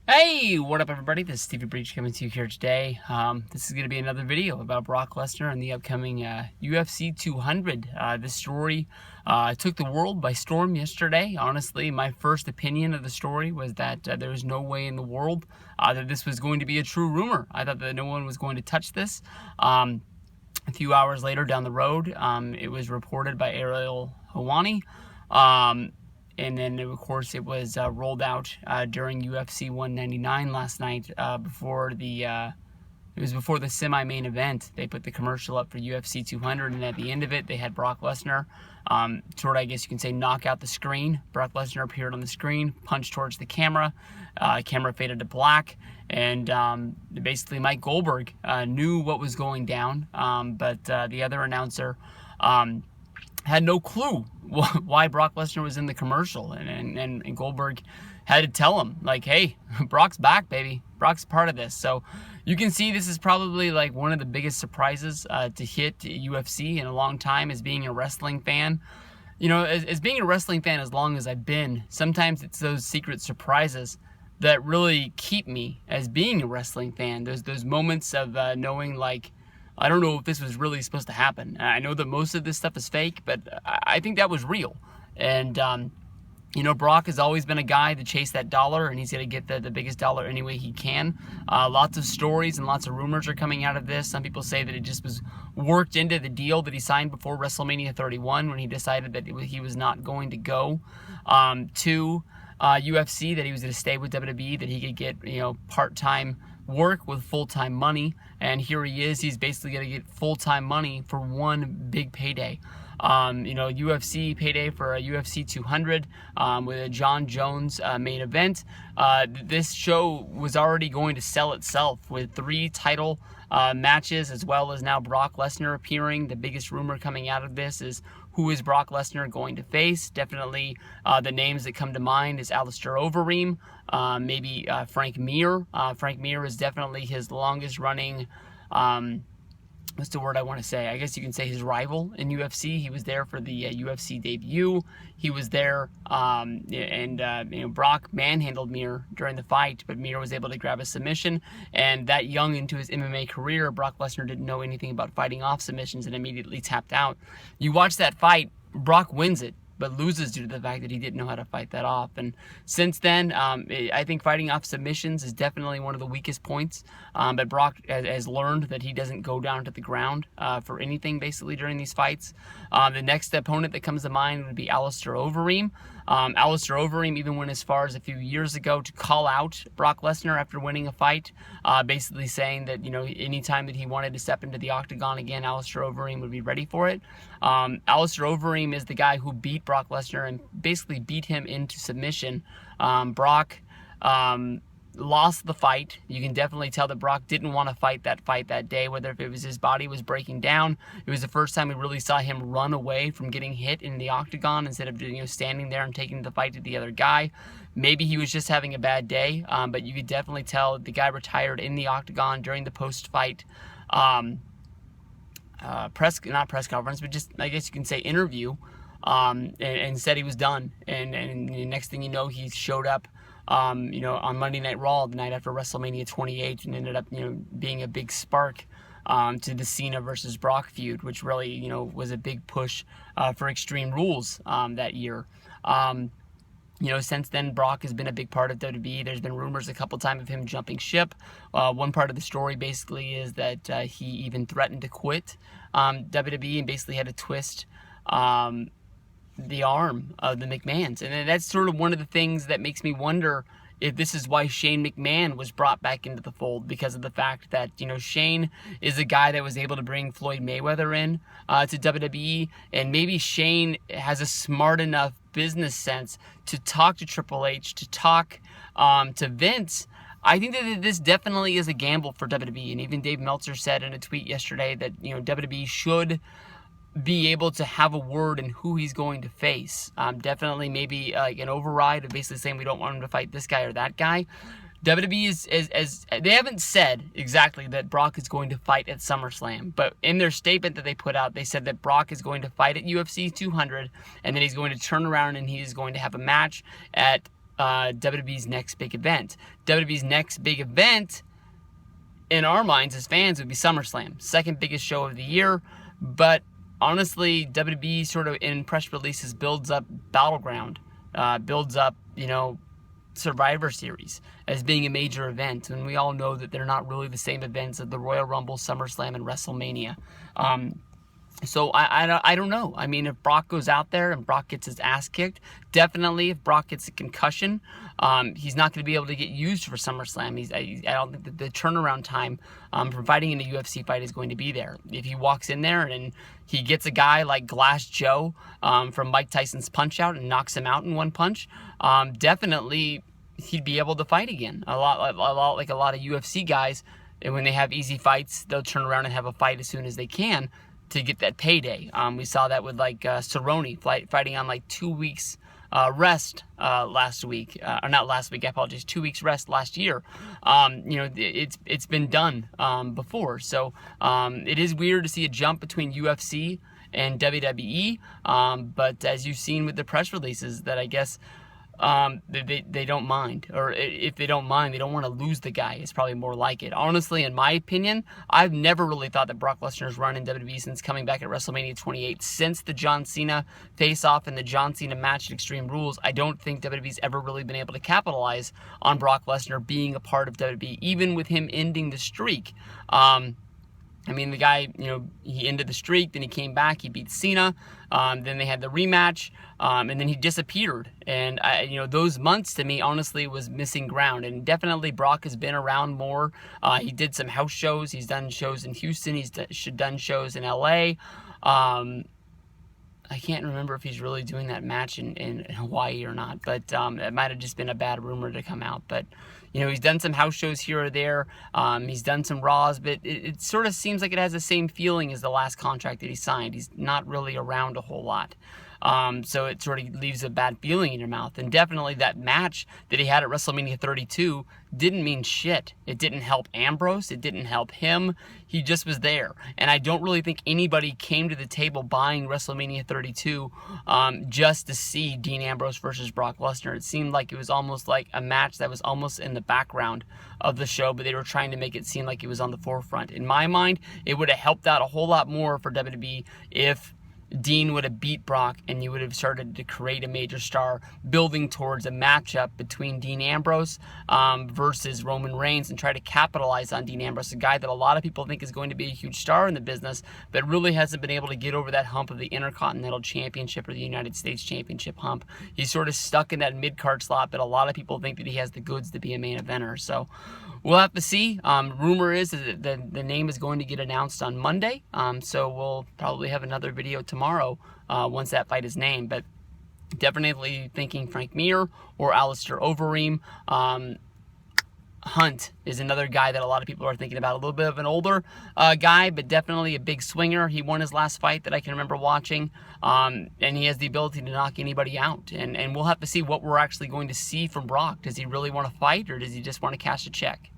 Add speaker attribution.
Speaker 1: Hey, what up everybody? This is Stevie Breach coming to you here today. This is going to be another video about Brock Lesnar and the upcoming UFC 200. This story took the world by storm yesterday. Honestly, my first opinion of the story was that there was no way in the world that this was going to be a true rumor. I thought that no one was going to touch this. A few hours later down the road, it was reported by Ariel Helwani. And then, of course, it was rolled out during UFC 199 last night before the semi-main event. They put the commercial up for UFC 200, and at the end of it, they had Brock Lesnar sort of, I guess you can say, knock out the screen. Brock Lesnar appeared on the screen, punched towards the camera. Camera faded to black, and basically Mike Goldberg knew what was going down, but the other announcer had no clue why Brock Lesnar was in the commercial, and Goldberg had to tell him, like, hey, Brock's back, baby. Brock's part of this. So you can see this is probably like one of the biggest surprises to hit UFC in a long time as being a wrestling fan. You know, as being a wrestling fan as long as I've been, sometimes it's those secret surprises that really keep me as being a wrestling fan. There's those moments of knowing, like, I don't know if this was really supposed to happen. I know that most of this stuff is fake, but I think that was real. And, you know, Brock has always been a guy to chase that dollar, and he's going to get the biggest dollar any way he can. Lots of stories and lots of rumors are coming out of this. Some people say that it just was worked into the deal that he signed before WrestleMania 31 when he decided that he was not going to go to UFC, that he was going to stay with WWE, that he could get, you know, part-time work with full-time money. And here he is. He's basically going to get full-time money for one big payday. You know, UFC payday for a UFC 200 with a John Jones main event. This show was already going to sell itself with 3 title matches, as well as now Brock Lesnar appearing. The biggest rumor coming out of this is, who is Brock Lesnar going to face? Definitely the names that come to mind is Alistair Overeem, maybe Frank Mir. Frank Mir is definitely his longest running, what's the word I want to say? I guess you can say his rival in UFC. He was there for the UFC debut. He was there, you know, Brock manhandled Mir during the fight, but Mir was able to grab a submission. And that young into his MMA career, Brock Lesnar didn't know anything about fighting off submissions and immediately tapped out. You watch that fight, Brock wins it, but loses due to the fact that he didn't know how to fight that off. And since then, I think fighting off submissions is definitely one of the weakest points. But Brock has learned that he doesn't go down to the ground for anything, basically, during these fights. The next opponent that comes to mind would be Alistair Overeem. Alistair Overeem even went as far as a few years ago to call out Brock Lesnar after winning a fight, basically saying that, you know, anytime that he wanted to step into the octagon again, Alistair Overeem would be ready for it. Alistair Overeem is the guy who beat Brock Lesnar and basically beat him into submission. Brock lost the fight. You can definitely tell that Brock didn't want to fight that day, whether if it was his body was breaking down. It was the first time we really saw him run away from getting hit in the octagon instead of, you know, standing there and taking the fight to the other guy. Maybe he was just having a bad day, but you could definitely tell the guy retired in the octagon during the post-fight not press conference, but just, I guess you can say, interview, and said he was done. And the next thing you know, he showed up, you know, on Monday Night Raw the night after WrestleMania 28, and ended up, you know, being a big spark to the Cena versus Brock feud, which really, you know, was a big push for Extreme Rules that year. You know, since then, Brock has been a big part of WWE. There's been rumors a couple times of him jumping ship. One part of the story basically is that he even threatened to quit WWE and basically had to twist the arm of the McMahons. And that's sort of one of the things that makes me wonder if this is why Shane McMahon was brought back into the fold, because of the fact that, you know, Shane is a guy that was able to bring Floyd Mayweather in to WWE, and maybe Shane has a smart enough business sense to talk to Triple H, to talk to Vince. I think that this definitely is a gamble for WWE, and even Dave Meltzer said in a tweet yesterday that, you know, WWE should be able to have a word in who he's going to face. Definitely maybe like an override of basically saying we don't want him to fight this guy or that guy. WWE is they haven't said exactly that Brock is going to fight at SummerSlam, but in their statement that they put out, they said that Brock is going to fight at UFC 200, and then he's going to turn around and he is going to have a match at WWE's next big event. WWE's next big event, in our minds as fans, would be SummerSlam, second biggest show of the year. But honestly, WWE sort of in press releases builds up Battleground, builds up, Survivor Series as being a major event, and we all know that they're not really the same events as the Royal Rumble, SummerSlam, and WrestleMania. So I don't know. I mean, if Brock goes out there and Brock gets his ass kicked, definitely if Brock gets a concussion, he's not going to be able to get used for SummerSlam. I don't think that the turnaround time for fighting in a UFC fight is going to be there. If he walks in there and he gets a guy like Glass Joe from Mike Tyson's Punch-Out and knocks him out in one punch, definitely he'd be able to fight again. A lot like a lot of UFC guys, and when they have easy fights, they'll turn around and have a fight as soon as they can to get that payday. We saw that with like Cerrone fighting on like 2 weeks rest last week, or not last week, I apologize, 2 weeks rest last year. It's been done before, so it is weird to see a jump between UFC and WWE, but as you've seen with the press releases, that I guess they don't mind, or if they don't mind, they don't want to lose the guy. It's probably more like it. Honestly, in my opinion, I've never really thought that Brock Lesnar's run in WWE since coming back at WrestleMania 28, since the John Cena face-off and the John Cena match at Extreme Rules. I don't think WWE's ever really been able to capitalize on Brock Lesnar being a part of WWE, even with him ending the streak. I mean, the guy, he ended the streak, then he came back, he beat Cena, then they had the rematch, and then he disappeared. And, those months to me, honestly, was missing ground. And definitely Brock has been around more. He did some house shows. He's done shows in Houston. He's done shows in LA. I can't remember if he's really doing that match in Hawaii or not, but it might have just been a bad rumor to come out. But, he's done some house shows here or there. He's done some Raws, but it sort of seems like it has the same feeling as the last contract that he signed. He's not really around a whole lot. So it sort of leaves a bad feeling in your mouth. And definitely that match that he had at WrestleMania 32 didn't mean shit. It didn't help Ambrose. It didn't help him. He just was there. And I don't really think anybody came to the table buying WrestleMania 32 just to see Dean Ambrose versus Brock Lesnar. It seemed like it was almost like a match that was almost in the background of the show, but they were trying to make it seem like it was on the forefront. In my mind, it would have helped out a whole lot more for WWE if Dean would have beat Brock and you would have started to create a major star building towards a matchup between Dean Ambrose versus Roman Reigns, and try to capitalize on Dean Ambrose, a guy that a lot of people think is going to be a huge star in the business, but really hasn't been able to get over that hump of the Intercontinental Championship or the United States Championship hump. He's sort of stuck in that mid-card slot, but a lot of people think that he has the goods to be a main eventer. So we'll have to see. Rumor is that the name is going to get announced on Monday, so we'll probably have another video tomorrow once that fight is named. But definitely thinking Frank Mir or Alistair Overeem. Hunt is another guy that a lot of people are thinking about. A little bit of an older guy, but definitely a big swinger. He won his last fight that I can remember watching, and he has the ability to knock anybody out. And we'll have to see what we're actually going to see from Brock. Does he really want to fight, or does he just want to cash a check?